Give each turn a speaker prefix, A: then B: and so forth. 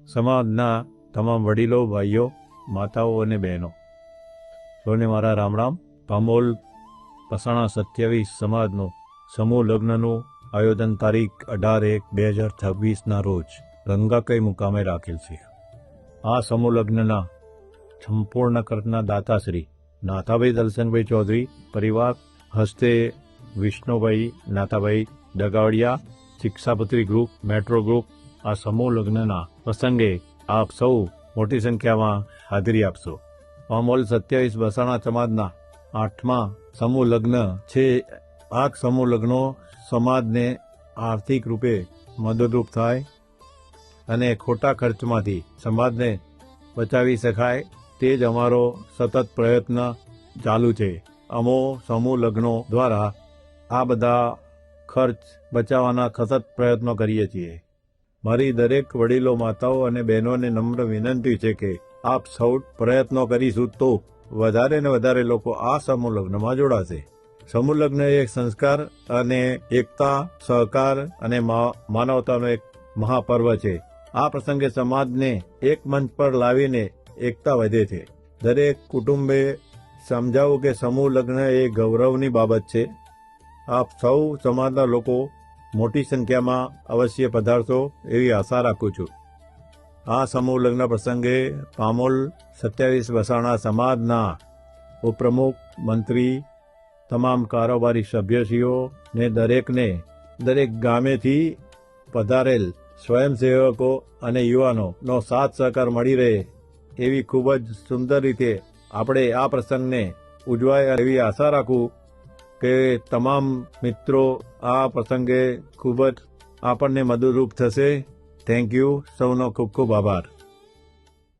A: સમાજના તમામ વડીલો, ભાઈઓ, માતાઓ અને બહેનો, સૌને મારા રામ રામ. પામોલ પસાણા 27 સમાજનો સમૂહ લગ્નનું આયોજન તારીખ 18/1/2026ના રોજ રંગાકઈ મુકામે રાખેલ છે. આ સમૂહ લગ્નના સંપૂર્ણ ખર્ચના દાતાશ્રી નાથાભાઈ દલસનભાઈ ચૌધરી પરિવાર હસ્તે Vishnubhai Nathabhai Dagavadiya, Shikshapatri group, metro group આ સમૂહ લગ્નના પ્રસંગે આપ સૌ મોટી સંખ્યામાં હાજરી આપશો. પામોલ 27 બસાણા સમાજના 8મા સમૂહ લગ્ન છે. આ સમૂહ લગ્નો સમાજને આર્થિક રૂપે મદદરૂપ થાય અને ખોટા ખર્ચમાંથી સમાજને બચાવી શકાય તે જ અમારો સતત પ્રયત્ન ચાલુ છે. અમો સમૂહ લગ્નો દ્વારા આ બધા ખર્ચ બચાવવાના સતત પ્રયત્નો કરીએ છીએ. મારી દરેક વડીલો, માતાઓ અને બહેનોને નમ્ર વિનંતી છે કે આપ સૌ પ્રયત્નો કરીશું તો વધારે ને વધારે લોકો આ સમૂહ લગ્નમાં જોડાશે. સમૂહ લગ્ન એક સંસ્કાર અને એકતા, સહકાર અને માનવતાનો એક મહાપર્વ છે. આ પ્રસંગે સમાજને એક મંચ પર લાવીને એકતા વધે છે. દરેક કુટુંબે સમજાવું કે સમૂહ લગ્ન એ ગૌરવની બાબત છે. આપ સૌ સમાજના લોકો મોટી સંખ્યામાં અવશ્ય પધારશો એવી આશા રાખું છું. આ સમૂહ લગ્ન પ્રસંગે પામોલ 27 બસાણા સમાજના ઉપપ્રમુખ, મંત્રી, તમામ કારોબારી સભ્યશ્રીઓ ને દરેક ગામેથી પધારેલ સ્વયંસેવકો અને યુવાનોનો સાથ સહકાર મળી રહે એવી ખૂબ જ સુંદર રીતે આપણે આ પ્રસંગને ઉજવાય એવી આશા રાખું કે તમામ મિત્રો આ પ્રસંગે ખૂબ જ આપણને મદદરૂપ થશે. Thank you. સૌનો ખૂબ ખૂબ આભાર.